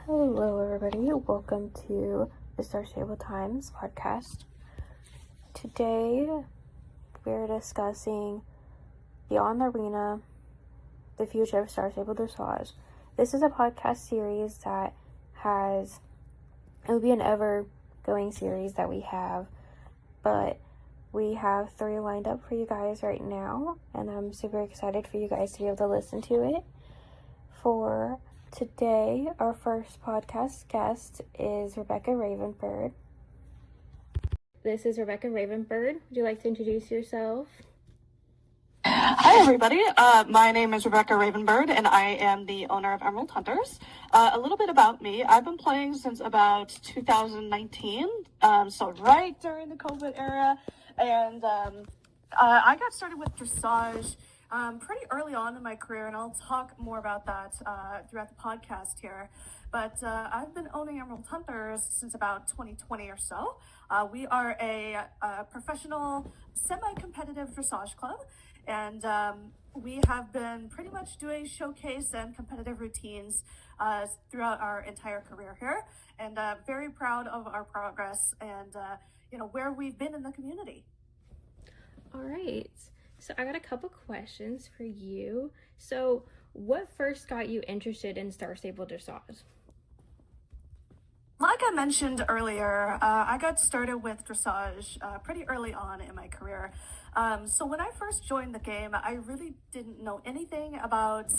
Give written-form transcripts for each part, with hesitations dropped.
Hello, everybody. Welcome to the Star Stable Times podcast. Today, we're discussing Beyond the Arena, the future of Star Stable Dressage. This is a podcast series that it will be an ever-going series that we have, but we have 3 lined up for you guys right now, and I'm super excited for you guys to be able to listen to it. For today, our first podcast guest is Rebecca Ravenbird. This is Rebecca Ravenbird. Would you like to introduce yourself? Hi, everybody. My name is Rebecca Ravenbird, and I am the owner of Emerald Hunters. A little bit about me. I've been playing since about 2019, so right during the COVID era, and I got started with dressage pretty early on in my career, and I'll talk more about that throughout the podcast here. But I've been owning Emerald Hunters since about 2020 or so. We are a professional, semi-competitive dressage club, and we have been pretty much doing showcase and competitive routines throughout our entire career here, and very proud of our progress and where we've been in the community. All right. So I got a couple questions for you. So what first got you interested in Star Stable Dressage? Like I mentioned earlier, I got started with dressage pretty early on in my career. So when I first joined the game, I really didn't know anything about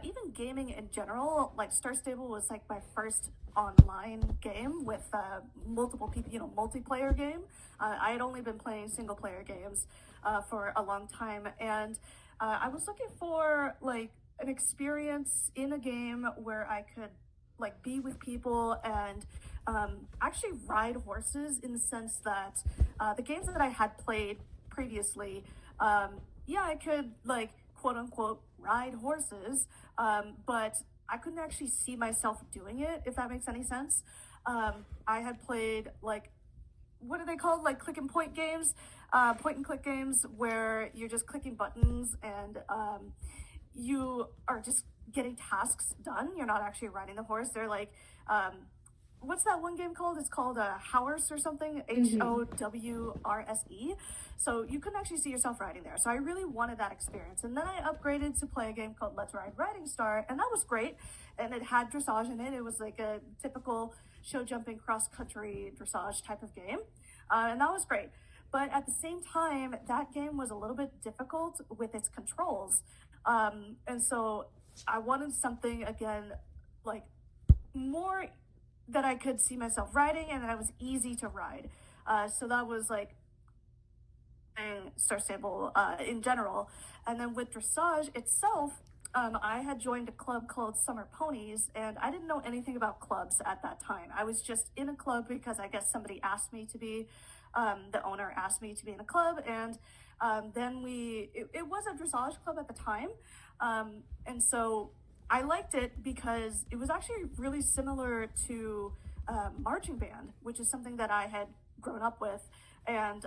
even gaming in general. Like Star Stable was like my first online game with multiple people, multiplayer game. I had only been playing single player games for a long time, and I was looking for like an experience in a game where I could like be with people and actually ride horses, in the sense that the games that I had played previously, I could like quote unquote ride horses, but I couldn't actually see myself doing it, if that makes any sense. I had played like, what are they called, like click and point games, point and click games, where you're just clicking buttons and you are just getting tasks done. You're not actually riding the horse. They're like, what's that one game called? It's called Howrse or something, Howrse. So you couldn't actually see yourself riding there. So I really wanted that experience. And then I upgraded to play a game called Let's Ride Riding Star, and that was great. And it had dressage in it. It was like a typical show jumping cross-country dressage type of game. And that was great. But at the same time, that game was a little bit difficult with its controls. And so I wanted something, again, like more that I could see myself riding and that was easy to ride. So that was like Star Stable in general. And then with dressage itself, I had joined a club called Summer Ponies, and I didn't know anything about clubs at that time. I was just in a club because I guess somebody asked me to be, the owner asked me to be in a club, and then it was a dressage club at the time. And so I liked it because it was actually really similar to marching band, which is something that I had grown up with. And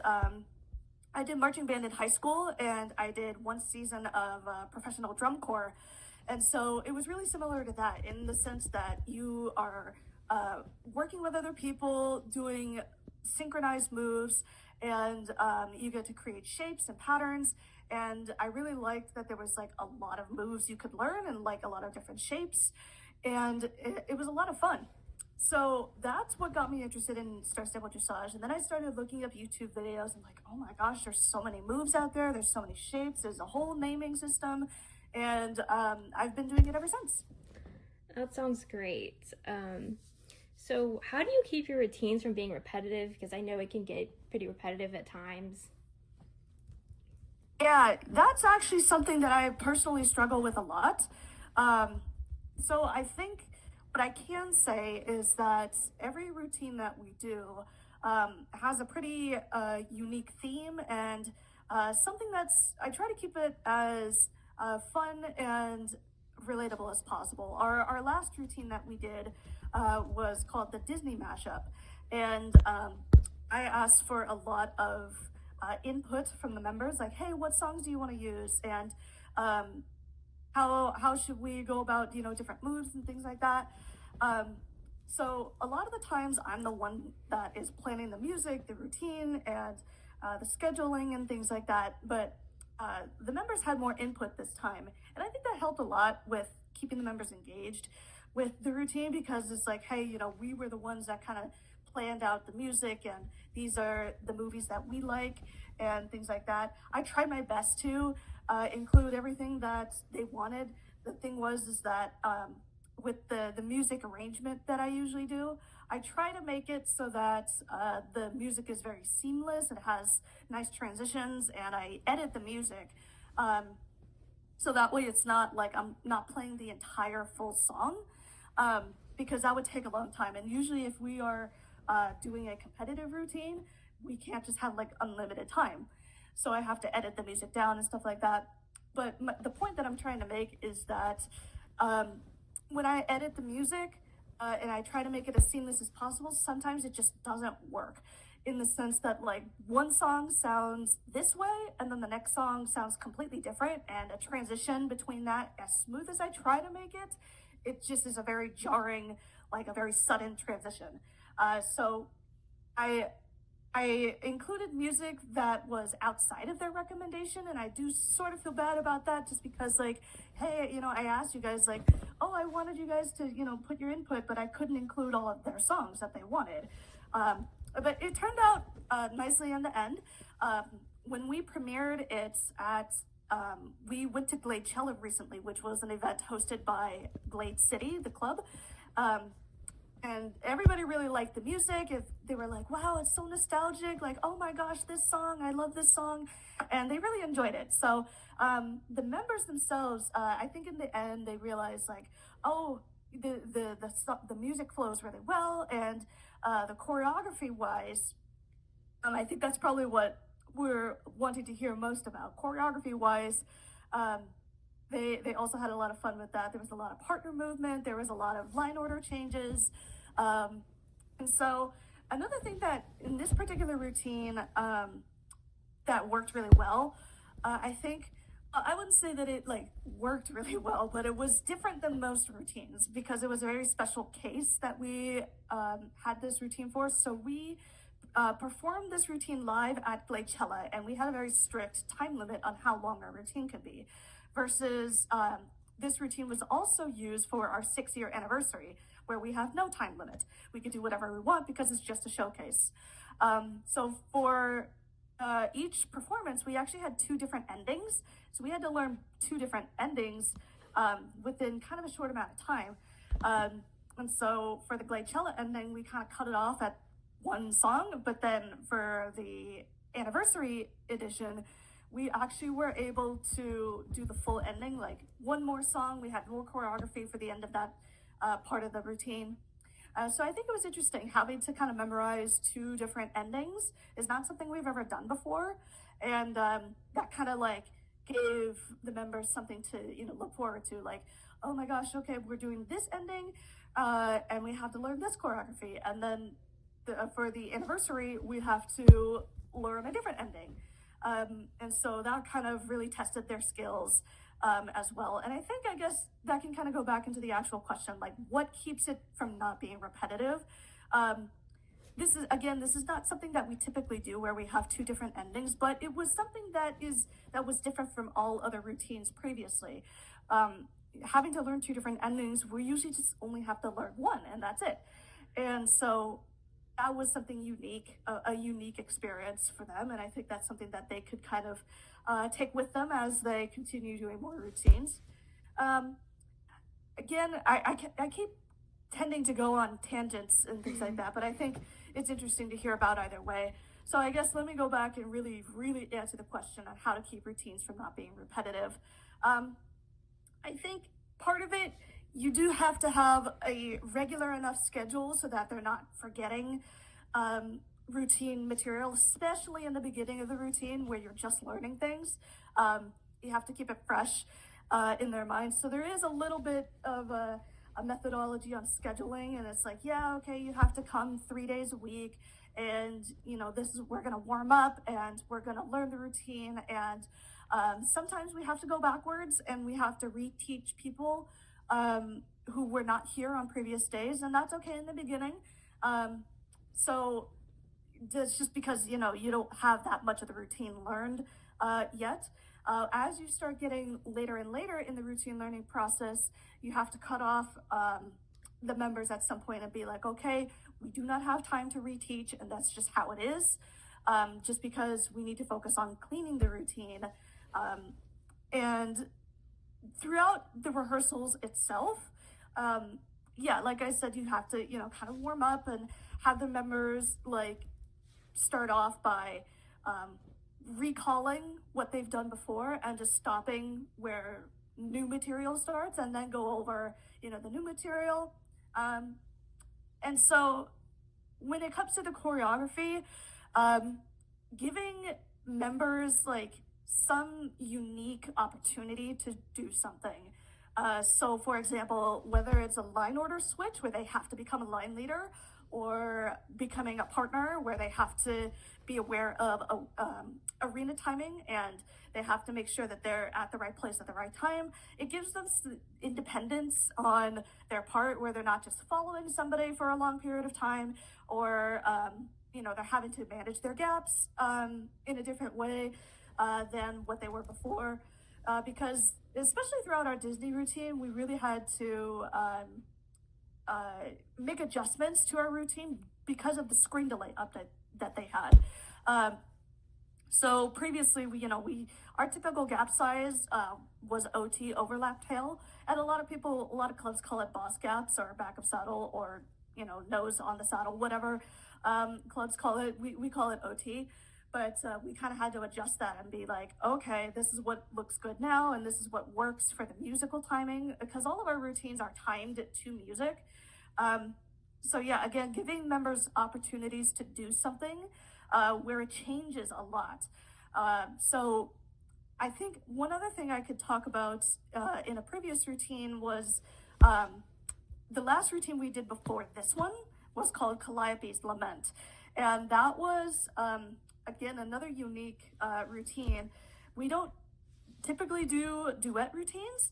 I did marching band in high school, and I did 1 season of professional drum corps. And so it was really similar to that, in the sense that you are working with other people, doing synchronized moves, and you get to create shapes and patterns. And I really liked that there was like a lot of moves you could learn and like a lot of different shapes, and it was a lot of fun. So that's what got me interested in Star Stable Dressage. And then I started looking up YouTube videos and like, oh my gosh, there's so many moves out there, there's so many shapes, there's a whole naming system, and I've been doing it ever since. That sounds great. So how do you keep your routines from being repetitive? Because I know it can get pretty repetitive at times. Yeah, that's actually something that I personally struggle with a lot. So I think what I can say is that every routine that we do has a pretty unique theme, and something I try to keep it as fun and relatable as possible. Our last routine that we did was called the Disney mashup, and I asked for a lot of input from the members, like, hey, what songs do you want to use, and how should we go about different moves and things like that. So a lot of the times I'm the one that is planning the music, the routine, and the scheduling and things like that. But the members had more input this time. And I think that helped a lot with keeping the members engaged with the routine, because it's like, hey, we were the ones that kind of planned out the music, and these are the movies that we like and things like that. I tried my best to include everything that they wanted. The thing was is that with the music arrangement that I usually do, I try to make it so that the music is very seamless. It has nice transitions, and I edit the music so that way it's not like I'm not playing the entire full song, because that would take a long time. And usually if we are doing a competitive routine, we can't just have like unlimited time. So I have to edit the music down and stuff like that. But the point that I'm trying to make is that when I edit the music and I try to make it as seamless as possible, sometimes it just doesn't work, in the sense that like one song sounds this way and then the next song sounds completely different, and a transition between that, as smooth as I try to make it, it just is a very jarring, like a very sudden transition. So I included music that was outside of their recommendation, and I do sort of feel bad about that, just because like, hey, I asked you guys like, oh, I wanted you guys to, put your input, but I couldn't include all of their songs that they wanted. But it turned out nicely in the end. When we premiered it at, we went to Glade-Cella recently, which was an event hosted by Glade City, the club. And everybody really liked the music. If they were like, wow, it's so nostalgic, like, oh my gosh, this song, I love this song, and they really enjoyed it. So the members themselves, I think in the end they realized like, oh, the music flows really well, and the choreography wise, I think that's probably what we're wanting to hear most about. Choreography wise, they also had a lot of fun with that. There was a lot of partner movement. There was a lot of line order changes. And so another thing that in this particular routine that worked really well, I think, I wouldn't say that it like worked really well, but it was different than most routines, because it was a very special case that we had this routine for. So we performed this routine live at Glade-Cella, and we had a very strict time limit on how long our routine could be, versus this routine was also used for our 6-year anniversary, where we have no time limit. We could do whatever we want because it's just a showcase. So for each performance, we actually had 2 different endings. So we had to learn 2 different endings within kind of a short amount of time. And so for the Glade-Cella ending, we kind of cut it off at 1 song, but then for the anniversary edition, we actually were able to do the full ending, like 1 more song. We had more choreography for the end of that part of the routine. So I think it was interesting having to kind of memorize 2 different endings is not something we've ever done before. And that kind of like gave the members something to, look forward to, like, oh my gosh, okay, we're doing this ending and we have to learn this choreography. And then for the anniversary, we have to learn a different ending. And so that kind of really tested their skills as well. And I guess that can kind of go back into the actual question, like what keeps it from not being repetitive? This is not something that we typically do, where we have 2 different endings, but it was something that was different from all other routines previously. Having to learn 2 different endings, we usually just only have to learn 1, and that's it. And so that was something unique, a unique experience for them. And I think that's something that they could kind of take with them as they continue doing more routines. Again, I keep tending to go on tangents and things like that, but I think it's interesting to hear about either way. So I guess let me go back and really, really answer the question on how to keep routines from not being repetitive. I think part of it, you do have to have a regular enough schedule so that they're not forgetting routine material, especially in the beginning of the routine where you're just learning things. You have to keep it fresh in their minds. So there is a little bit of a methodology on scheduling, and it's like, yeah, okay, you have to come 3 days a week, and we're gonna warm up and we're gonna learn the routine, and sometimes we have to go backwards and we have to reteach people who were not here on previous days, and that's okay in the beginning. So that's just because, you know, you don't have that much of the routine learned yet. As you start getting later and later in the routine learning process, you have to cut off the members at some point and be like, okay, we do not have time to reteach, and that's just how it is. Just because we need to focus on cleaning the routine. And throughout the rehearsals itself, yeah, like I said, you have to, you know, kind of warm up and have the members like start off by recalling what they've done before and just stopping where new material starts, and then go over, you know, the new material. And so when it comes to the choreography, giving members like some unique opportunity to do something. So for example, whether it's a line order switch where they have to become a line leader, or becoming a partner where they have to be aware of arena timing and they have to make sure that they're at the right place at the right time. It gives them independence on their part, where they're not just following somebody for a long period of time, or you know, they're having to manage their gaps in a different way than what they were before. Because especially throughout our Disney routine, we really had to make adjustments to our routine because of the screen delay update that they had. So previously, our typical gap size was OT, overlap tail, and a lot of clubs call it boss gaps or back of saddle, or nose on the saddle, whatever clubs call it. We call it OT, but we kind of had to adjust that and be like, okay, this is what looks good now, and this is what works for the musical timing, because all of our routines are timed to music. So yeah, again, giving members opportunities to do something where it changes a lot. So I think one other thing I could talk about in a previous routine was the last routine we did before this one was called Calliope's Lament. And that was, again, another unique routine. We don't typically do duet routines.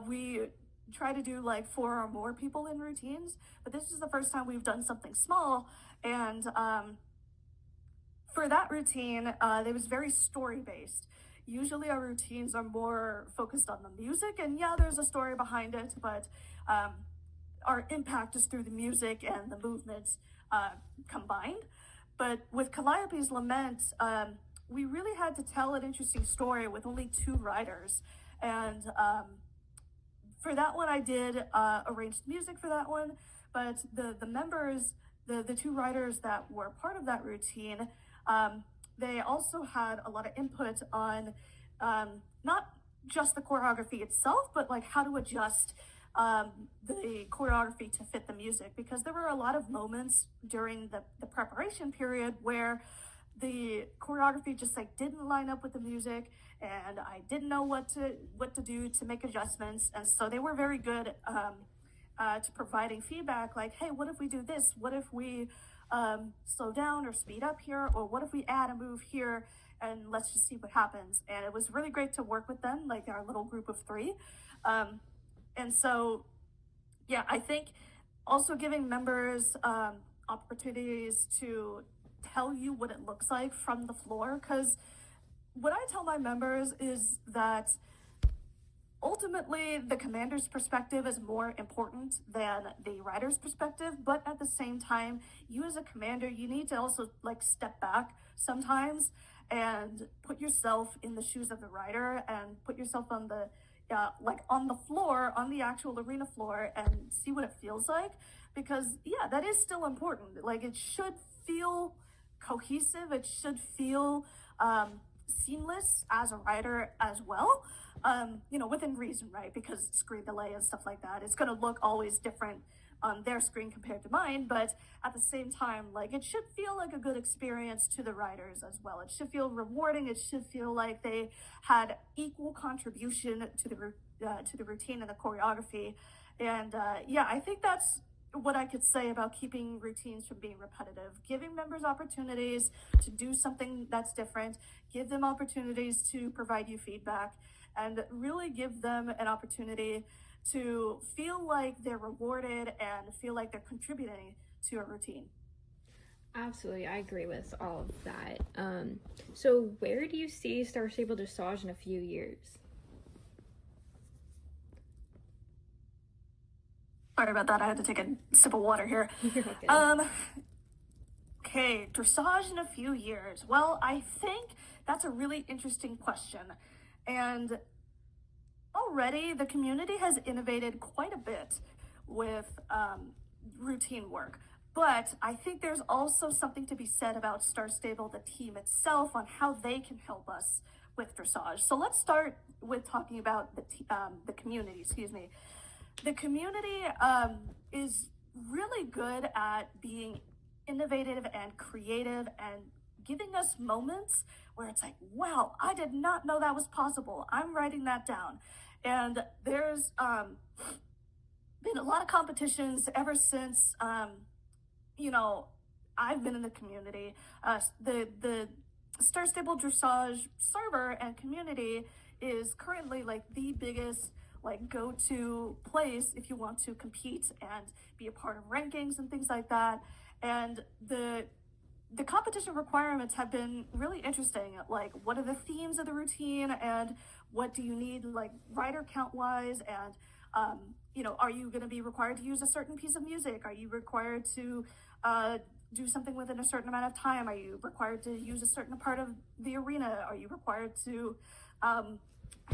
We try to do like 4 or more people in routines, but this is the first time we've done something small. And for that routine, it was very story-based. Usually our routines are more focused on the music, and yeah, there's a story behind it, but our impact is through the music and the movements combined. But with Calliope's Lament, we really had to tell an interesting story with only 2 riders. And for that one, I did arranged music for that one, but the members, the 2 riders that were part of that routine, they also had a lot of input on not just the choreography itself, but like how to adjust the choreography to fit the music, because there were a lot of moments during the preparation period where the choreography just like didn't line up with the music, and I didn't know what to do to make adjustments. And so they were very good to providing feedback, like, hey, what if we do this? What if we slow down or speed up here? Or what if we add a move here, and let's just see what happens? And it was really great to work with them, like our little group of 3. And so, yeah, I think also giving members opportunities to tell you what it looks like from the floor, because what I tell my members is that ultimately the commander's perspective is more important than the rider's perspective, but at the same time, you as a commander, you need to also like step back sometimes and put yourself in the shoes of the rider, and put yourself on the on the floor, on the actual arena floor, and see what it feels like. Because yeah, that is still important. Like, it should feel cohesive, it should feel seamless as a rider as well, within reason, right? Because screen delay and stuff like that, it's going to look always different on their screen compared to mine, but at the same time, like, it should feel like a good experience to the riders as well. It should feel rewarding. It should feel like they had equal contribution to the routine and the choreography. And yeah, I think that's what I could say about keeping routines from being repetitive. Giving members opportunities to do something that's different, give them opportunities to provide you feedback, and really give them an opportunity to feel like they're rewarded and feel like they're contributing to a routine. Absolutely, I agree with all of that. So where do you see Star Stable Dressage in a few years? Sorry about that. I had to take a sip of water here. You're okay. Okay, dressage in a few years. Well, I think that's a really interesting question. And already the community has innovated quite a bit with routine work. But I think there's also something to be said about Star Stable, the team itself, on how they can help us with dressage. So let's start with talking about the community, The community is really good at being innovative and creative and giving us moments where it's like, wow, I did not know that was possible. I'm writing that down. And there's been a lot of competitions ever since, I've been in the community. The Star Stable Dressage server and community is currently like the biggest go-to place if you want to compete and be a part of rankings and things like that. And the competition requirements have been really interesting. Like, what are the themes of the routine, and what do you need, like, rider count wise, and are you going to be required to use a certain piece of music? Are you required to do something within a certain amount of time? Are you required to use a certain part of the arena? Are you required to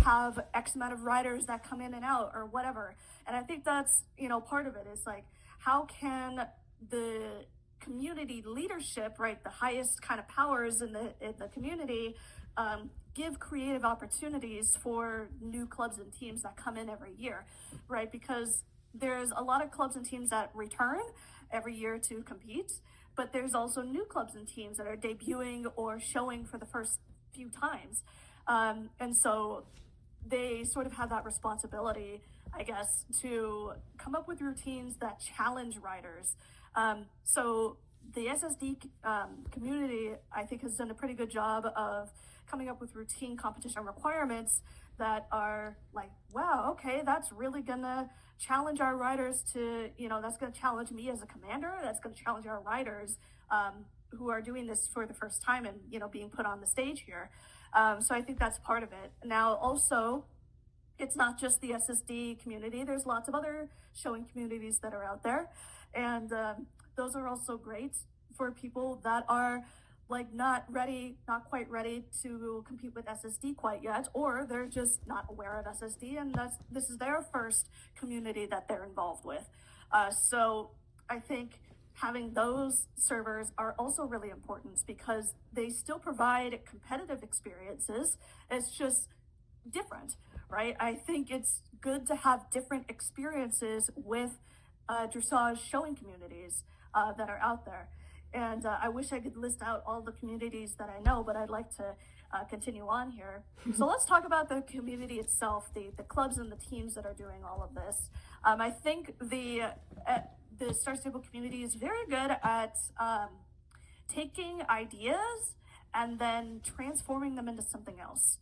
have X amount of riders that come in and out, or whatever? And I think that's, part of it is like, how can the community leadership, right, the highest kind of powers in the community, give creative opportunities for new clubs and teams that come in every year, right? Because there's a lot of clubs and teams that return every year to compete, but there's also new clubs and teams that are debuting or showing for the first few times. And so they sort of have that responsibility, I guess, to come up with routines that challenge riders. So the SSD community, I think, has done a pretty good job of coming up with routine competition requirements that are like, wow, okay, that's really gonna challenge our riders to, that's gonna challenge me as a commander, that's gonna challenge our riders who are doing this for the first time and, being put on the stage here. So I think that's part of it. Now, also, it's not just the SSD community. There's lots of other showing communities that are out there. And those are also great for people that are not quite ready to compete with SSD quite yet, or they're just not aware of SSD, and this is their first community that they're involved with. So I think having those servers are also really important because they still provide competitive experiences. It's just different, right? I think it's good to have different experiences with dressage showing communities that are out there. And I wish I could list out all the communities that I know, but I'd like to continue on here. So let's talk about the community itself, the clubs and the teams that are doing all of this. I think the Star Stable community is very good at taking ideas and then transforming them into something else.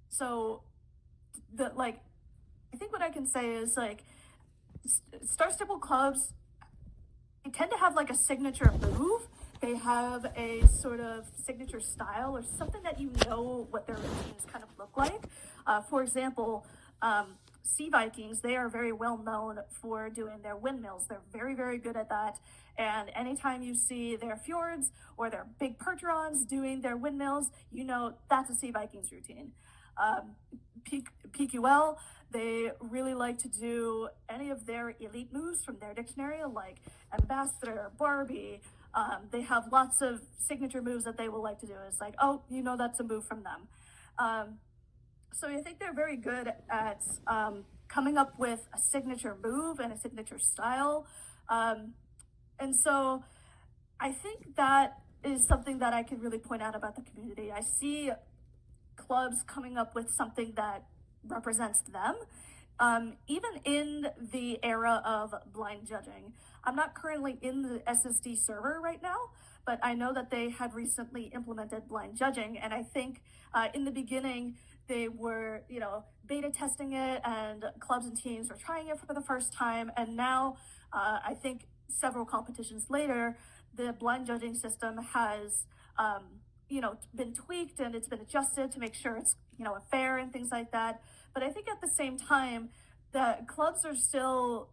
So I think what I can say is Star Stable clubs, they tend to have a signature move. They have a sort of signature style or something that what their routines kind of look like. For example, Sea Vikings, they are very well known for doing their windmills. They're very, very good at that. And anytime you see their fjords or their big percherons doing their windmills, that's a Sea Vikings routine. PQL, they really like to do any of their elite moves from their dictionary, like Ambassador, Barbie. They have lots of signature moves that they will like to do. It's like, oh, that's a move from them. So I think they're very good at coming up with a signature move and a signature style. And so I think that is something that I can really point out about the community. I see clubs coming up with something that represents them, even in the era of blind judging. I'm not currently in the SSD server right now, but I know that they had recently implemented blind judging, and I think in the beginning they were, beta testing it, and clubs and teams were trying it for the first time. And now, I think several competitions later, the blind judging system has, been tweaked and it's been adjusted to make sure it's, fair and things like that. But I think at the same time, the clubs are still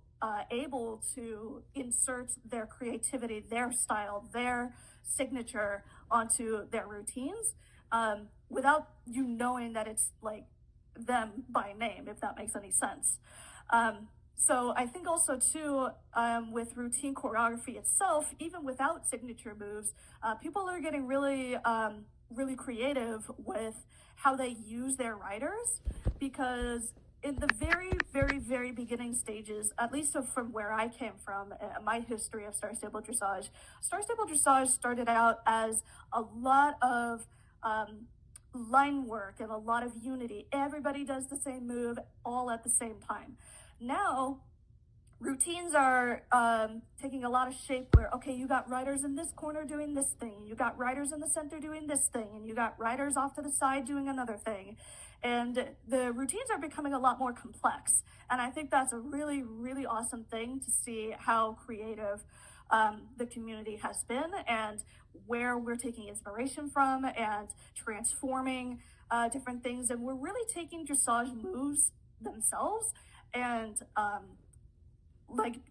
able to insert their creativity, their style, their signature onto their routines without you knowing that it's like them by name, if that makes any sense. So I think also too, with routine choreography itself, even without signature moves, people are getting really, really creative with how they use their riders, because in the very, very, very beginning stages, at least from where I came from, my history of Star Stable Dressage, Star Stable Dressage started out as a lot of line work and a lot of unity. Everybody does the same move all at the same time. Now, routines are taking a lot of shape where, okay, you got riders in this corner doing this thing, you got riders in the center doing this thing, and you got riders off to the side doing another thing. And the routines are becoming a lot more complex. And I think that's a really, really awesome thing to see how creative the community has been, and where we're taking inspiration from and transforming different things. And we're really taking dressage moves themselves and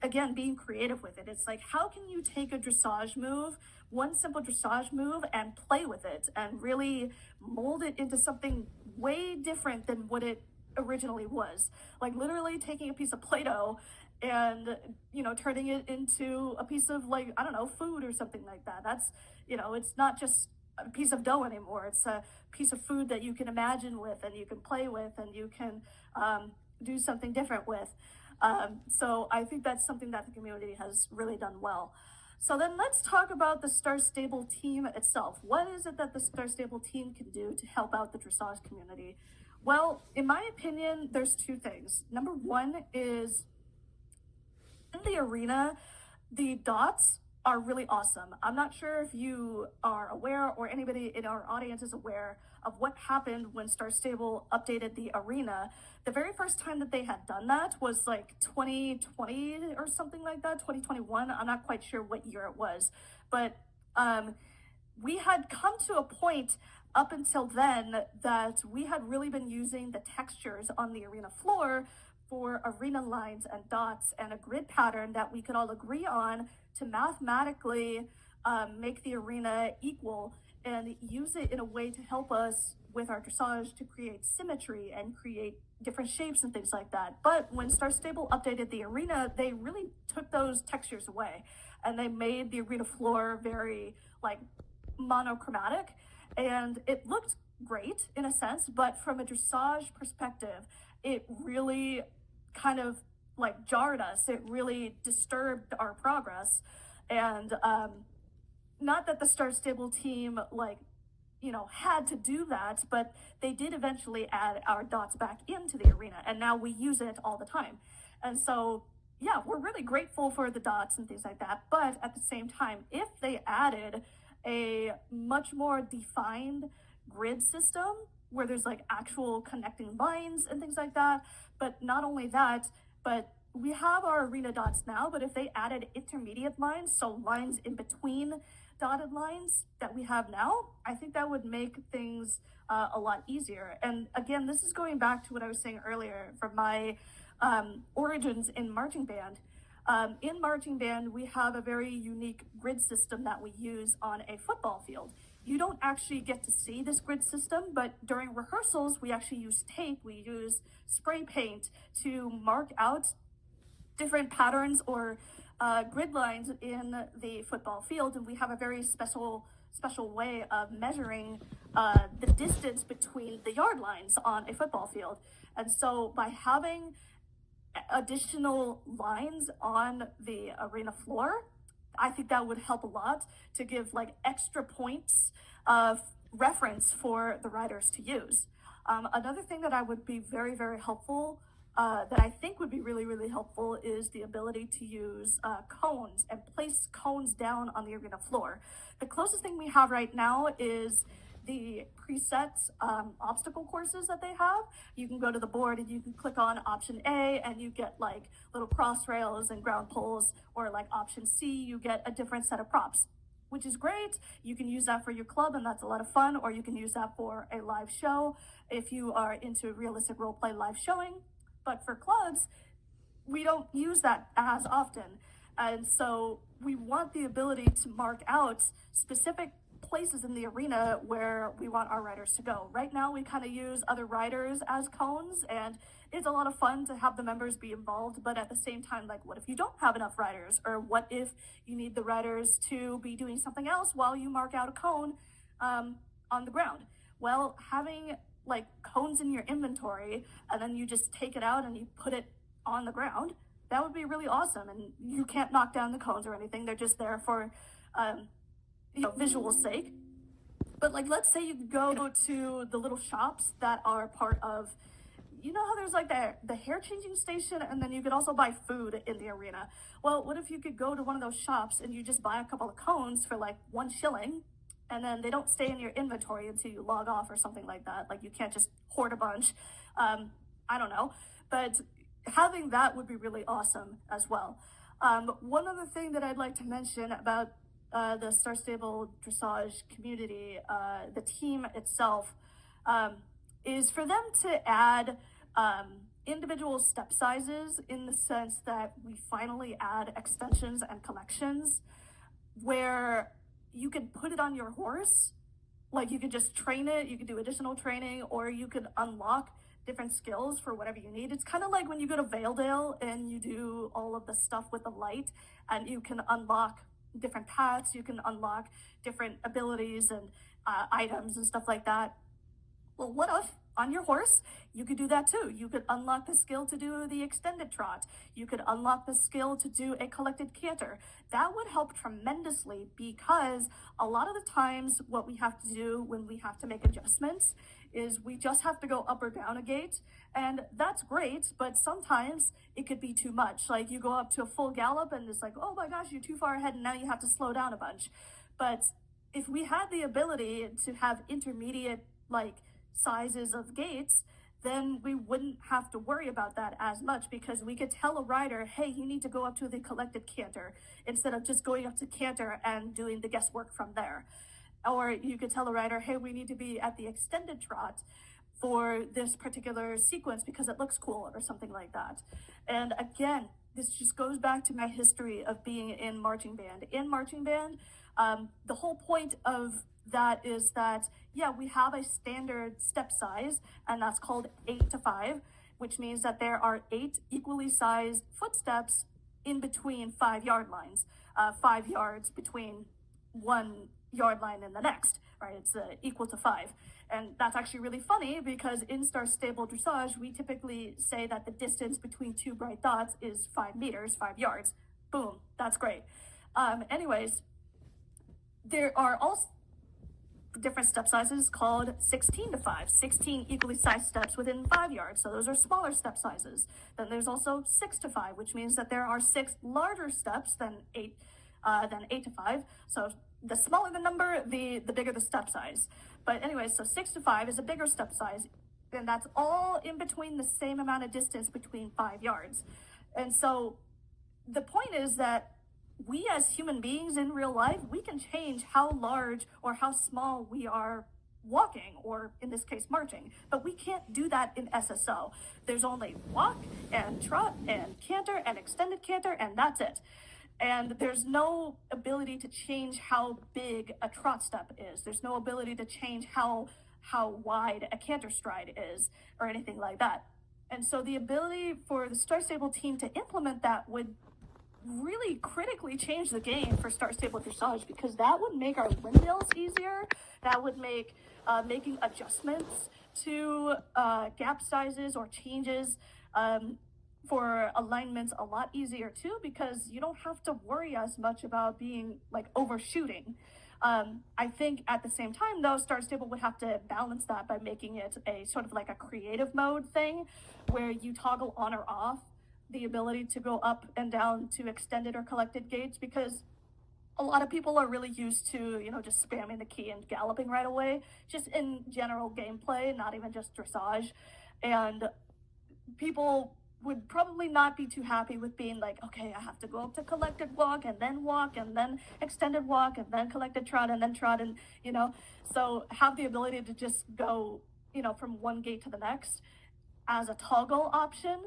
again, being creative with it. It's like, how can you take a dressage move, one simple dressage move, and play with it and really mold it into something way different than what it originally was? Like literally taking a piece of Play-Doh and, turning it into a piece of food or something like that. That's, it's not just a piece of dough anymore. It's a piece of food that you can imagine with, and you can play with, and you can do something different with. So I think that's something that the community has really done well. So then let's talk about the Star Stable team itself. What is it that the Star Stable team can do to help out the dressage community? Well, in my opinion, there's two things. Number one is, in the arena, the dots are really awesome. I'm not sure if you are aware, or anybody in our audience is aware of what happened when Star Stable updated the arena. The very first time that they had done that was like 2020 or something like that, 2021. I'm not quite sure what year it was, but we had come to a point up until then that we had really been using the textures on the arena floor for arena lines and dots and a grid pattern that we could all agree on to mathematically make the arena equal and use it in a way to help us with our dressage to create symmetry and create different shapes and things like that. But when Star Stable updated the arena, they really took those textures away, and they made the arena floor very monochromatic, and it looked great in a sense, but from a dressage perspective, it really kind of jarred us. It really disturbed our progress. And not that the Star Stable team had to do that, but they did eventually add our dots back into the arena, and now we use it all the time. And so yeah, we're really grateful for the dots and things like that. But at the same time, if they added a much more defined grid system where there's actual connecting lines and things like that, but not only that, but we have our arena dots now, but if they added intermediate lines, so lines in between dotted lines that we have now, I think that would make things a lot easier. And again, this is going back to what I was saying earlier from my origins in marching band. In marching band, we have a very unique grid system that we use on a football field. You don't actually get to see this grid system, but during rehearsals, we actually use tape, we use spray paint to mark out different patterns or grid lines in the football field, and we have a very special way of measuring the distance between the yard lines on a football field. And so by having additional lines on the arena floor, I think that would help a lot to give extra points of reference for the riders to use. Another thing that I would be very, very helpful, that I think would be really, really helpful, is the ability to use cones and place cones down on the arena floor. The closest thing we have right now is the preset obstacle courses that they have. You can go to the board and you can click on option A and you get like little cross rails and ground poles, or like option C, you get a different set of props, which is great. You can use that for your club and that's a lot of fun, or you can use that for a live show if you are into realistic roleplay live showing. But for clubs, we don't use that as often. And so we want the ability to mark out specific places in the arena where we want our riders to go. Right now, we kind of use other riders as cones, and it's a lot of fun to have the members be involved, but at the same time, like, what if you don't have enough riders? Or what if you need the riders to be doing something else while you mark out a cone on the ground? Well, having like cones in your inventory, and then you just take it out and you put it on the ground, that would be really awesome. And you can't knock down the cones or anything. They're just there for visual sake. But like, let's say you go to the little shops that are part of, you know how there's like the hair changing station, and then you could also buy food in the arena. Well, what if you could go to one of those shops and you just buy a couple of cones for like 1 shilling, and then they don't stay in your inventory until you log off or something like that. Like, you can't just hoard a bunch. I don't know, but having that would be really awesome as well. One other thing that I'd like to mention about the Star Stable Dressage community, the team itself, is for them to add individual step sizes, in the sense that we finally add extensions and collections where you can put it on your horse. Like, you could just train it, you could do additional training, or you could unlock different skills for whatever you need. It's kind of like when you go to Valedale and you do all of the stuff with the light, and you can unlock different paths, you can unlock different abilities and items and stuff like that. Well, what if on your horse, you could do that too? You could unlock the skill to do the extended trot. You could unlock the skill to do a collected canter. That would help tremendously, because a lot of the times what we have to do when we have to make adjustments is we just have to go up or down a gate, and that's great, but sometimes it could be too much. Like, you go up to a full gallop and it's like, oh my gosh, you're too far ahead, and now you have to slow down a bunch. But if we had the ability to have intermediate like sizes of gates, then we wouldn't have to worry about that as much, because we could tell a rider, hey, you need to go up to the collected canter, instead of just going up to canter and doing the guesswork from there. Or you could tell a rider, hey, we need to be at the extended trot for this particular sequence because it looks cool, or something like that. And again, this just goes back to my history of being in marching band. In marching band, the whole point of that is that, yeah, we have a standard step size, and that's called 8 to 5, which means that there are 8 equally sized footsteps in between 5 yard lines, 5 yards between 1 yard line and the next, right? It's equal to 5. And that's actually really funny, because in Star Stable Dressage, we typically say that the distance between 2 bright dots is 5 meters, 5 yards. Boom, that's great. Anyways, there are also different step sizes called 16 to 5, 16 equally sized steps within 5 yards. So those are smaller step sizes. Then there's also 6 to 5, which means that there are 6 larger steps than 8 to 5. So the smaller the number, the bigger the step size. But anyway, so 6 to 5 is a bigger step size, and that's all in between the same amount of distance between 5 yards. And so the point is that we as human beings in real life, we can change how large or how small we are walking, or in this case marching, but we can't do that in SSO. There's only walk and trot and canter and extended canter, and that's it. And there's no ability to change how big a trot step is. There's no ability to change how wide a canter stride is, or anything like that. And so the ability for the Star Stable team to implement that would really critically change the game for Star Stable Dressage, because that would make our windmills easier. That would make making adjustments to gap sizes or changes for alignments a lot easier too, because you don't have to worry as much about being like overshooting. I think at the same time though, Star Stable would have to balance that by making it a sort of like a creative mode thing, where you toggle on or off the ability to go up and down to extended or collected gates, because a lot of people are really used to, just spamming the key and galloping right away, just in general gameplay, not even just dressage. And people would probably not be too happy with being like, okay, I have to go up to collected walk and then extended walk and then collected trot and then trot and, so have the ability to just go, from one gate to the next as a toggle option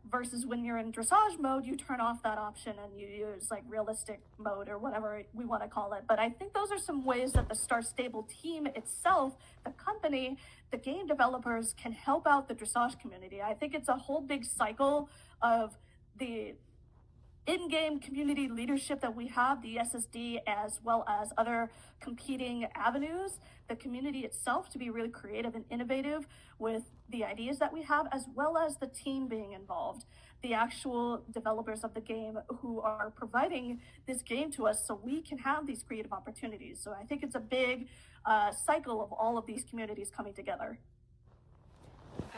versus when you're in dressage mode, you turn off that option and you use like realistic mode or whatever we want to call it. But I think those are some ways that the Star Stable team itself, the company, the game developers can help out the dressage community. I think it's a whole big cycle of the in-game community leadership that we have, the SSD, as well as other competing avenues, the community itself to be really creative and innovative with the ideas that we have, as well as the team being involved, the actual developers of the game who are providing this game to us so we can have these creative opportunities. So I think it's a big cycle of all of these communities coming together.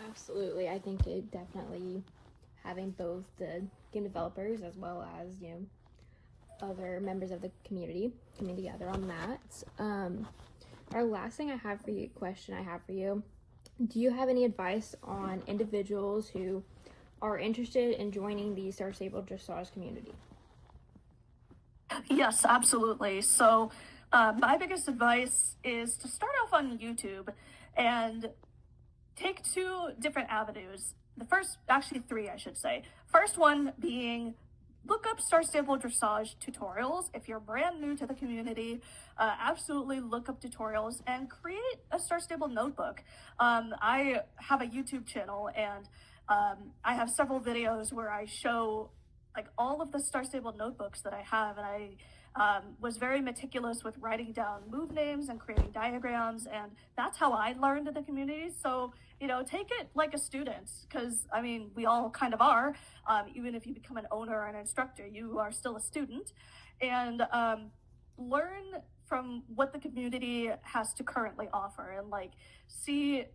Absolutely. I think it definitely having both the game developers as well as, other members of the community coming together on that. Our last question I have for you, do you have any advice on individuals who are interested in joining the Star Stable Dressage community? Yes, absolutely. So my biggest advice is to start off on YouTube and take two different avenues. The first, actually three, I should say. First one being look up Star Stable Dressage tutorials. If you're brand new to the community, absolutely look up tutorials and create a Star Stable notebook. I have a YouTube channel and I have several videos where I show like all of the Star Stable notebooks that I have, and I was very meticulous with writing down move names and creating diagrams, and that's how I learned in the community. So, take it like a student, because, we all kind of are. Even if you become an owner or an instructor, you are still a student. And learn from what the community has to currently offer and, see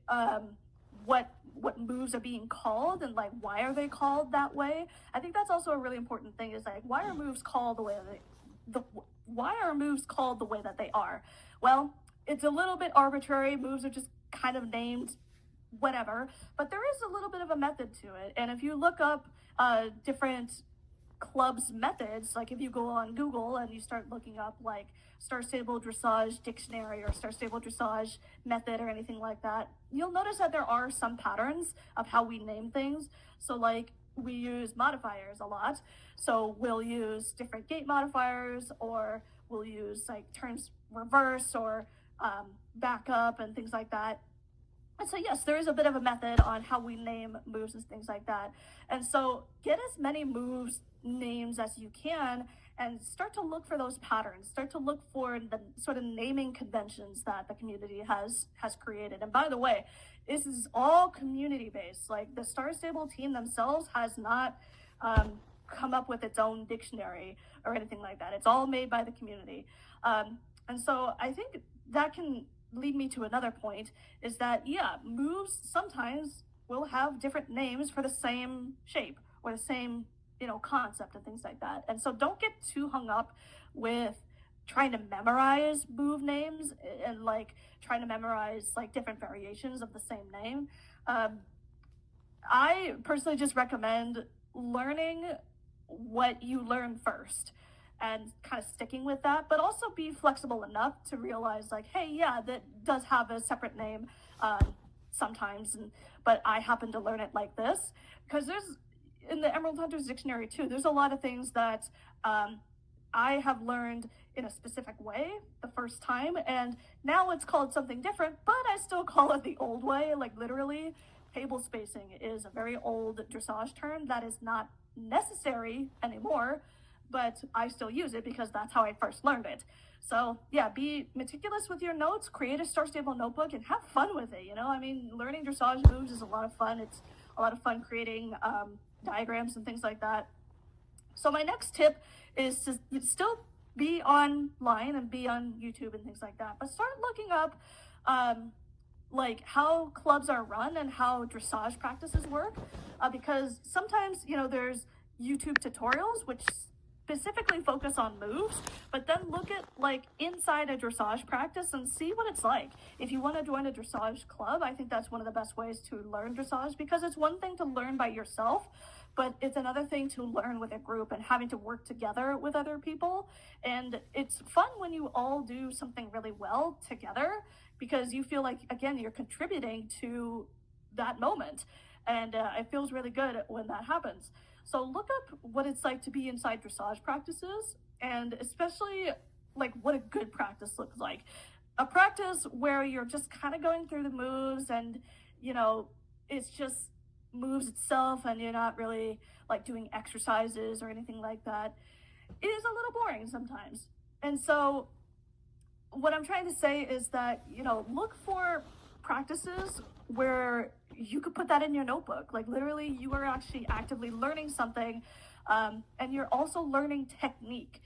what moves are being called and, why are they called that way. I think that's also a really important thing is, why are moves called the way that they are? Well, it's a little bit arbitrary. Moves are just kind of named whatever, but there is a little bit of a method to it. And if you look up different clubs methods, like if you go on Google and you start looking up like Star Stable Dressage Dictionary or Star Stable Dressage method or anything like that, you'll notice that there are some patterns of how we name things. So we use modifiers a lot. So we'll use different gate modifiers, or we'll use turns reverse or back up and things like that. And so yes, there is a bit of a method on how we name moves and things like that. And so get as many moves names as you can and start to look for those patterns, start to look for the sort of naming conventions that the community has created. And by the way, this is all community based. The Star Stable team themselves has not come up with its own dictionary or anything like that. It's all made by the community. And so I think that can lead me to another point is that, moves sometimes will have different names for the same shape or the same, concept and things like that. And so don't get too hung up with trying to memorize move names and trying to memorize different variations of the same name. I personally just recommend learning what you learn first and kind of sticking with that, but also be flexible enough to realize hey, that does have a separate name sometimes, but I happen to learn it like this, because there's in the Emerald Hunters Dictionary too, there's a lot of things that I have learned in a specific way the first time, and now it's called something different, but I still call it the old way. Literally, table spacing is a very old dressage term that is not necessary anymore, but I still use it because that's how I first learned it. So be meticulous with your notes, create a Star Stable notebook, and have fun with it. Learning dressage moves is a lot of fun. It's a lot of fun creating diagrams and things like that. So my next tip is to still be online and be on YouTube and things like that, but start looking up how clubs are run and how dressage practices work, because sometimes there's YouTube tutorials which specifically focus on moves, but then look at like inside a dressage practice and see what it's like. If you want to join a dressage club, I think that's one of the best ways to learn dressage, because it's one thing to learn by yourself, but it's another thing to learn with a group and having to work together with other people. And it's fun when you all do something really well together, because you feel like, again, you're contributing to that moment. And it feels really good when that happens. So look up what it's like to be inside dressage practices, and especially like what a good practice looks like. A practice where you're just kind of going through the moves and, you know, it's just moves itself and you're not really like doing exercises or anything like that. It is a little boring sometimes. And so what I'm trying to say is that, you know, look for practices where you could put that in your notebook. Like literally you are actually actively learning something, and you're also learning technique.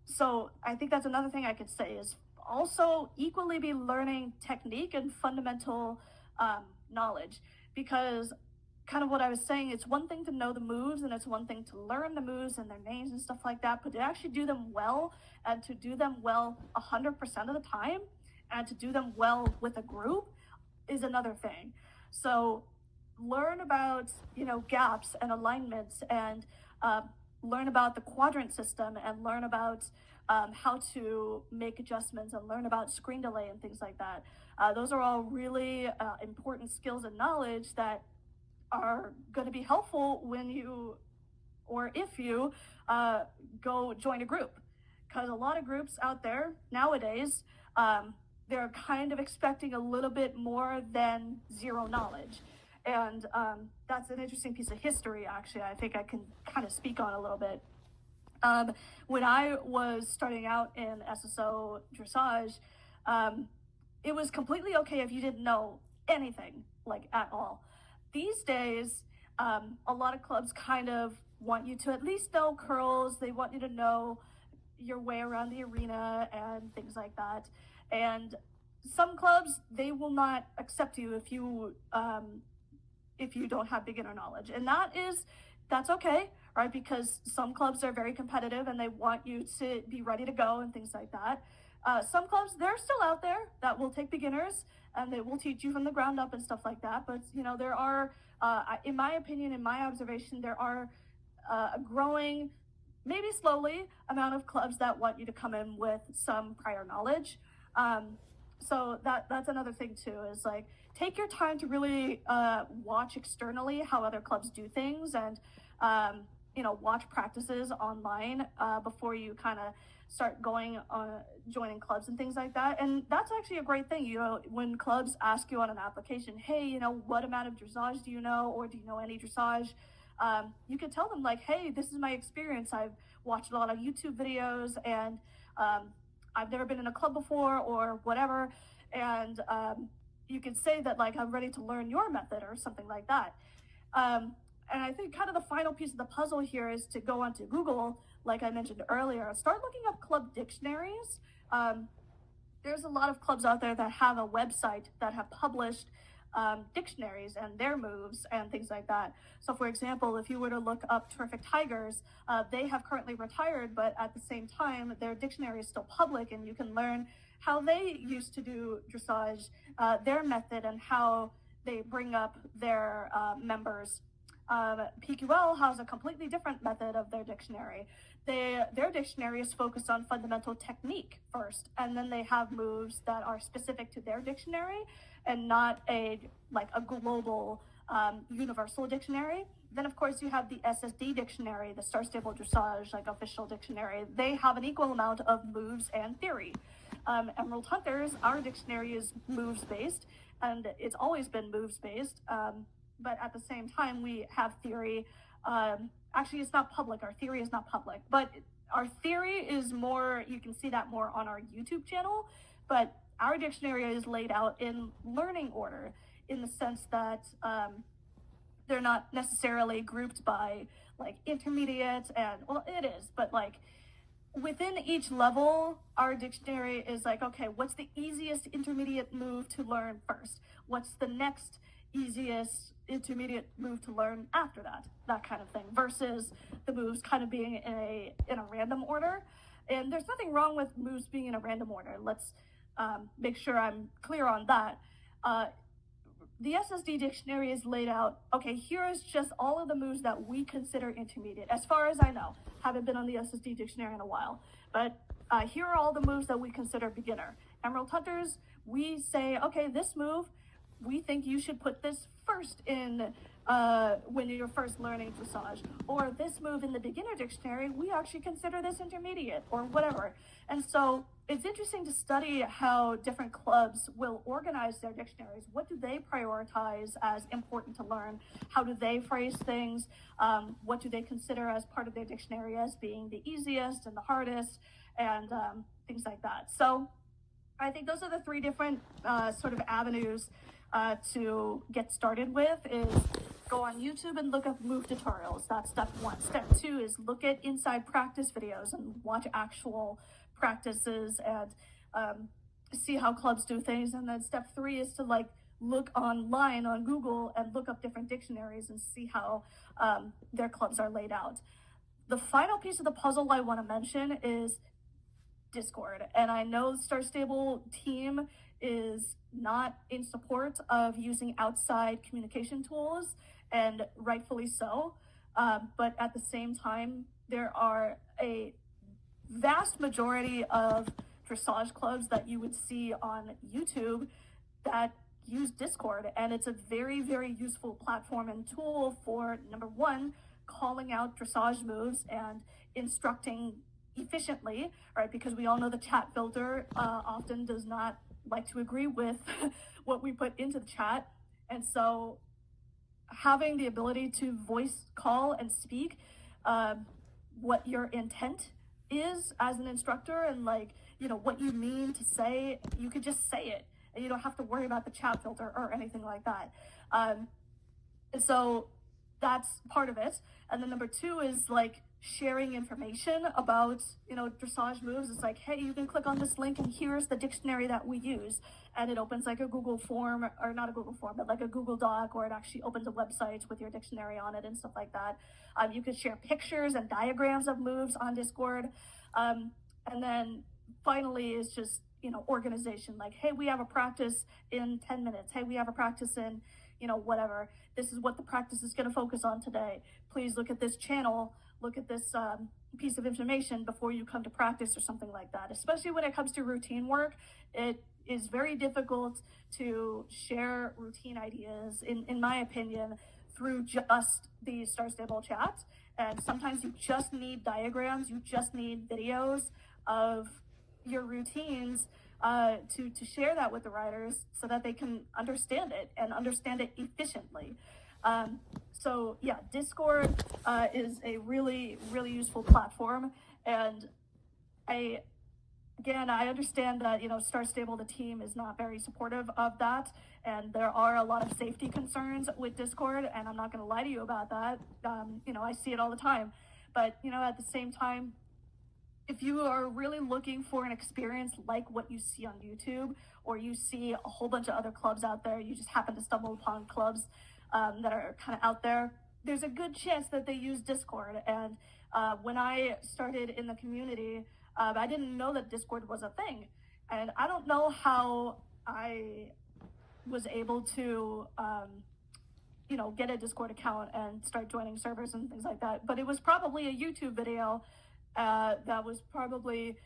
So I think that's another thing I could say is also equally be learning technique and fundamental knowledge, because kind of what I was saying, it's one thing to know the moves and it's one thing to learn the moves and their names and stuff like that, but to actually do them well and to do them well 100% of the time and to do them well with a group is another thing. So learn about, you know, gaps and alignments, and learn about the quadrant system, and learn about how to make adjustments, and learn about screen delay and things like that. Those are all really important skills and knowledge that are going to be helpful when you, or if you go join a group, because a lot of groups out there nowadays, they're kind of expecting a little bit more than zero knowledge. And that's an interesting piece of history, actually. I think I can kind of speak on a little bit. When I was starting out in SSO dressage, it was completely okay if you didn't know anything, like at all. These days, a lot of clubs kind of want you to at least know curls. They want you to know your way around the arena and things like that. And some clubs, they will not accept you if you don't have beginner knowledge. And that's okay, right? Because some clubs are very competitive and they want you to be ready to go and things like that. Some clubs, they're still out there that will take beginners and they will teach you from the ground up and stuff like that. But, you know, there are, in my opinion, in my observation, there are a growing, maybe slowly, amount of clubs that want you to come in with some prior knowledge. So that's another thing too, is like, take your time to really watch externally how other clubs do things, and, you know, watch practices online before you kind of start going joining clubs and things like that. And that's actually a great thing, you know, when clubs ask you on an application, hey, you know, what amount of dressage do you know, or do you know any dressage? You can tell them like, hey, this is my experience. I've watched a lot of YouTube videos, and I've never been in a club before, or whatever. And you can say that like, I'm ready to learn your method or something like that. And I think kind of the final piece of the puzzle here is to go onto Google, like I mentioned earlier, start looking up club dictionaries. There's a lot of clubs out there that have a website that have published dictionaries and their moves and things like that. So for example, if you were to look up Terrific Tigers, they have currently retired, but at the same time, their dictionary is still public, and you can learn how they used to do dressage, their method, and how they bring up their members. PQL has a completely different method of their dictionary. Their dictionary is focused on fundamental technique first, and then they have moves that are specific to their dictionary and not a global universal dictionary. Then of course you have the SSD dictionary, the Star Stable Dressage, like official dictionary. They have an equal amount of moves and theory. Emerald Hunters, our dictionary is moves based, and it's always been moves based. But at the same time, we have theory. Actually, it's not public. Our theory is not public, but our theory is more, you can see that more on our YouTube channel, but our dictionary is laid out in learning order, in the sense that they're not necessarily grouped by like intermediate and, well, it is, but like within each level, our dictionary is like, okay, what's the easiest intermediate move to learn first? What's the next easiest intermediate move to learn after that kind of thing, versus the moves kind of being in a random order. And there's nothing wrong with moves being in a random order. Let's make sure I'm clear on that. The SSD dictionary is laid out, okay, here is just all of the moves that we consider intermediate, as far as I know. Haven't been on the SSD dictionary in a while, but here are all the moves that we consider beginner. Emerald Hunters, we say, okay, this move, we think you should put this first in when you're first learning dressage. Or this move in the beginner dictionary, we actually consider this intermediate, or whatever. And so it's interesting to study how different clubs will organize their dictionaries. What do they prioritize as important to learn? How do they phrase things? What do they consider as part of their dictionary as being the easiest and the hardest, and things like that. So I think those are the three different sort of avenues to get started with. Is go on YouTube and look up move tutorials. That's step one. Step two is look at inside practice videos and watch actual practices and see how clubs do things. And then step three is to look online on Google and look up different dictionaries and see how their clubs are laid out. The final piece of the puzzle I want to mention is Discord. And I know the Star Stable team is not in support of using outside communication tools, and rightfully so. But at the same time, there are a vast majority of dressage clubs that you would see on YouTube that use Discord, and it's a very, very useful platform and tool for, number one, calling out dressage moves and instructing efficiently, right? Because we all know the chat filter often does not like to agree with what we put into the chat. And so having the ability to voice call and speak what your intent is as an instructor, and what you mean to say, you could just say it and you don't have to worry about the chat filter or anything like that. And so that's part of it. And then number two is sharing information about dressage moves. It's hey, you can click on this link and here's the dictionary that we use, and it opens a Google form, or not a Google form, but a Google Doc, or it actually opens a website with your dictionary on it and stuff like that. You can share pictures and diagrams of moves on Discord. And then finally is just organization. Hey, we have a practice in 10 minutes. Hey, we have a practice in whatever. This is what the practice is going to focus on today. Please look at this channel, look at this piece of information before you come to practice, or something like that. Especially when it comes to routine work, it is very difficult to share routine ideas, in my opinion, through just the Star Stable chat. And sometimes you just need diagrams, you just need videos of your routines to share that with the writers so that they can understand it and understand it efficiently. So yeah, Discord is a really, really useful platform. And I understand that, Star Stable, the team, is not very supportive of that. And there are a lot of safety concerns with Discord, and I'm not going to lie to you about that. I see it all the time. But, at the same time, if you are really looking for an experience like what you see on YouTube, or you see a whole bunch of other clubs out there, you just happen to stumble upon clubs that are kind of out there, there's a good chance that they use Discord. And when I started in the community, I didn't know that Discord was a thing. And I don't know how I was able to, get a Discord account and start joining servers and things like that. But it was probably a YouTube video that was probably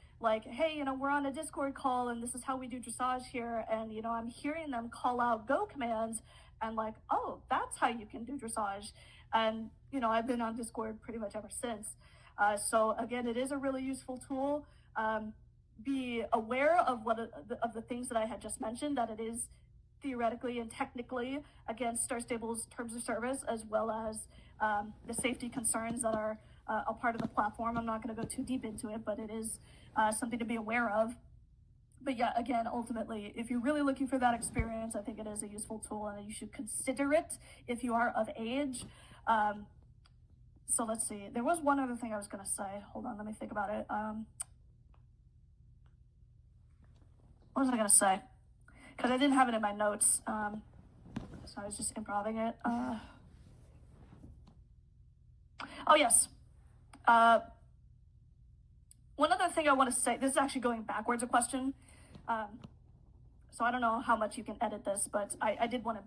hey, we're on a Discord call and this is how we do dressage here. And, I'm hearing them call out go commands and oh, that's how you can do dressage. And, I've been on Discord pretty much ever since. So again, it is a really useful tool. Be aware of the things that I had just mentioned, that it is theoretically and technically against Star Stable's terms of service, as well as the safety concerns that are a part of the platform. I'm not going to go too deep into it, but it is something to be aware of. But yeah, again, ultimately, if you're really looking for that experience, I think it is a useful tool, and you should consider it if you are of age. So let's see. There was one other thing I was going to say. Hold on, let me think about it. What was I going to say? Because I didn't have it in my notes. So I was just improvising it. Oh, yes. One other thing I want to say, this is actually going backwards a question. So I don't know how much you can edit this, but I did want to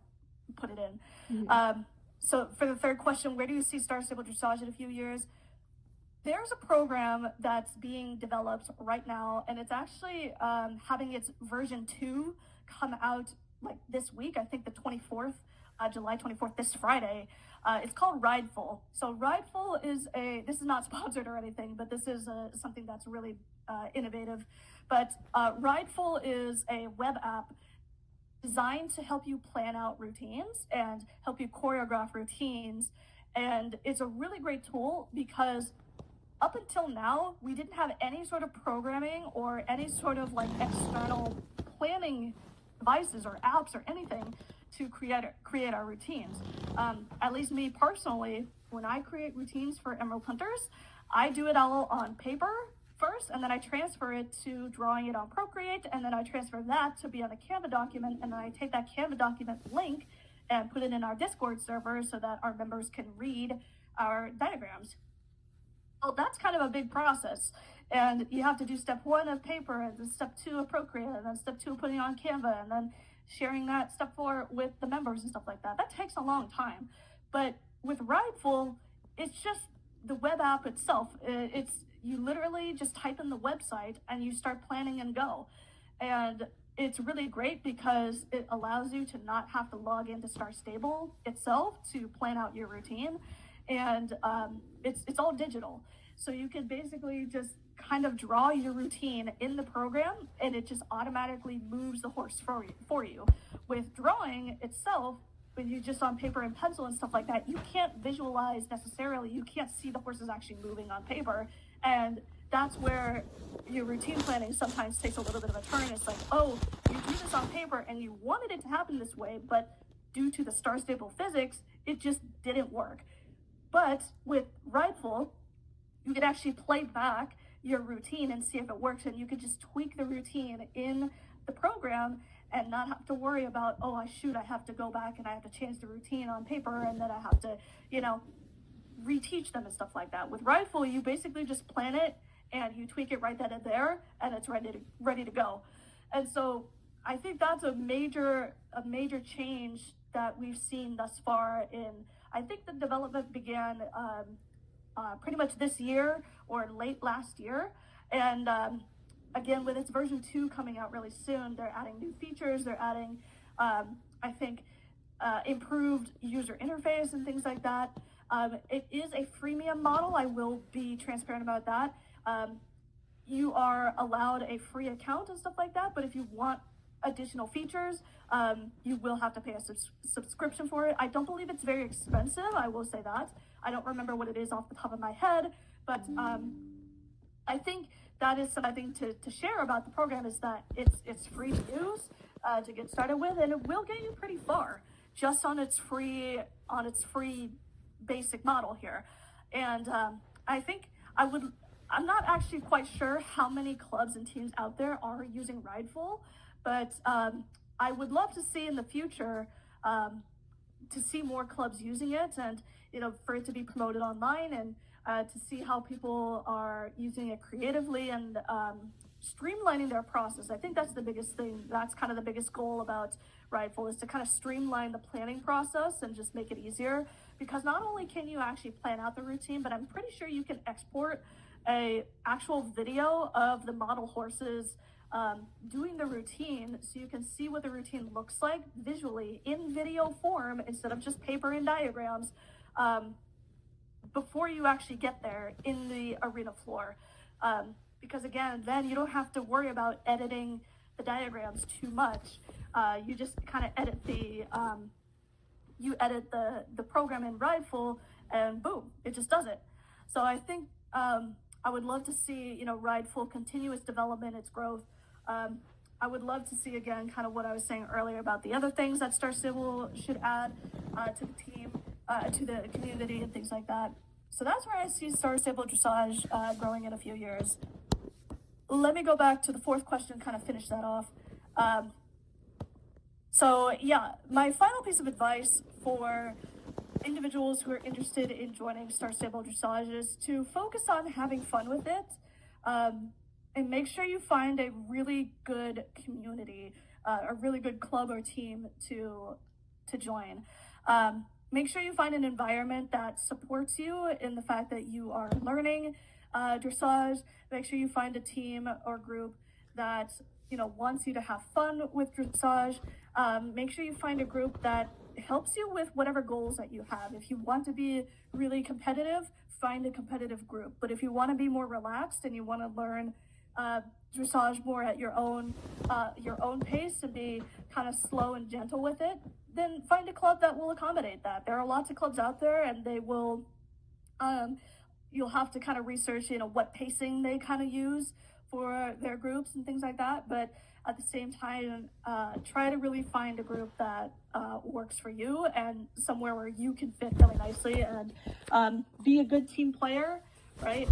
put it in. Mhm. So for the third question, where do you see Star Stable Dressage in a few years? There's a program that's being developed right now, and it's actually having its version 2 come out like this week, I think the 24th, July 24th, this Friday. It's called Rideful. So Rideful is this is not sponsored or anything, but this is something that's really innovative. But Rideful is a web app designed to help you plan out routines and help you choreograph routines. And it's a really great tool because up until now, we didn't have any sort of programming or any sort of like external planning devices or apps or anything to create our routines. At least me personally, when I create routines for Emerald Hunters, I do it all on paper first, and then I transfer it to drawing it on Procreate, and then I transfer that to be on a Canva document, and then I take that Canva document link and put it in our Discord server so that our members can read our diagrams. Well, that's kind of a big process, and you have to do step 1 of paper, and then step 2 of Procreate, and then step 2 of putting it on Canva, and then sharing that step 4 with the members and stuff like that. That takes a long time. But with Rideful, it's just the web app itself. You literally just type in the website and you start planning and go. And it's really great because it allows you to not have to log into Star Stable itself to plan out your routine. And it's all digital. So you can basically just kind of draw your routine in the program, and it just automatically moves the horse for you. With drawing itself, when you're just on paper and pencil and stuff like that, you can't visualize necessarily. You can't see the horses actually moving on paper. And that's where your routine planning sometimes takes a little bit of a turn. It's like, oh, you do this on paper and you wanted it to happen this way, but due to the Star Stable physics, it just didn't work. But with Rideful, you could actually play back your routine and see if it works, and you could just tweak the routine in the program and not have to worry about, oh, I have to go back and I have to change the routine on paper, and then I have to, reteach them and stuff like that. With Rideful, you basically just plan it and you tweak it right then and there, and it's ready to go. And so I think that's a major change that we've seen thus far. I think the development began pretty much this year or late last year, and again, with its version 2 coming out really soon, they're adding new features. They're adding, I think, improved user interface and things like that. It is a freemium model. I will be transparent about that. You are allowed a free account and stuff like that, but if you want additional features, you will have to pay a subscription for it. I don't believe it's very expensive, I will say that. I don't remember what it is off the top of my head, but I think that is something to share about the program, is that it's free to use to get started with, and it will get you pretty far just on its free basic model here. And I think I'm not actually quite sure how many clubs and teams out there are using Rideful, but I would love to see in the future to see more clubs using it, and for it to be promoted online, and to see how people are using it creatively and streamlining their process. I think that's the biggest thing. That's kind of the biggest goal about Rideful, is to kind of streamline the planning process and just make it easier, because not only can you actually plan out the routine, but I'm pretty sure you can export a actual video of the model horses doing the routine, so you can see what the routine looks like visually in video form instead of just paper and diagrams, before you actually get there in the arena floor. Because again, then you don't have to worry about editing the diagrams too much. You just kind of edit the program in Rideful, and boom, it just does it. So I think I would love to see Rideful continue its development, its growth. I would love to see, again, kind of what I was saying earlier about the other things that Star Stable should add to the team, to the community and things like that. So that's where I see Star Stable Dressage growing in a few years. Let me go back to the fourth question, kind of finish that off. So yeah, my final piece of advice for individuals who are interested in joining Star Stable Dressage is to focus on having fun with it, and make sure you find a really good community, a really good club or team to join. Make sure you find an environment that supports you in the fact that you are learning dressage. Make sure you find a team or group that wants you to have fun with dressage. Make sure you find a group that helps you with whatever goals that you have. If you want to be really competitive, find a competitive group. But if you want to be more relaxed and you want to learn dressage more at your own pace and be kind of slow and gentle with it, then find a club that will accommodate that. There are lots of clubs out there, and they will. You'll have to kind of research, what pacing they kind of use for their groups and things like that. But at the same time, try to really find a group that works for you and somewhere where you can fit really nicely, and be a good team player, right?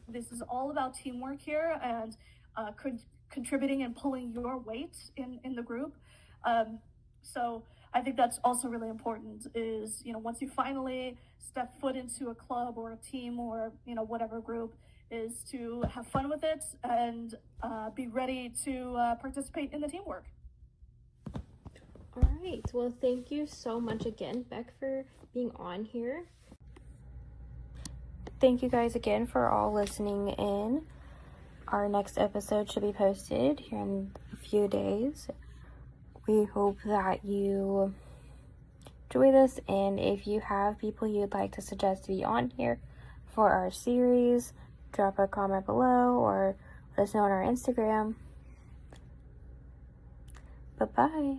This is all about teamwork here, and contributing and pulling your weight in the group. So I think that's also really important is, once you finally step foot into a club or a team or, whatever group, is to have fun with it and be ready to participate in the teamwork. All right. Well, thank you so much again, Beck, for being on here. Thank you guys again for all listening in. Our next episode should be posted here in a few days. We hope that you enjoy this, and if you have people you'd like to suggest to be on here for our series, drop a comment below or let us know on our Instagram. Bye-bye.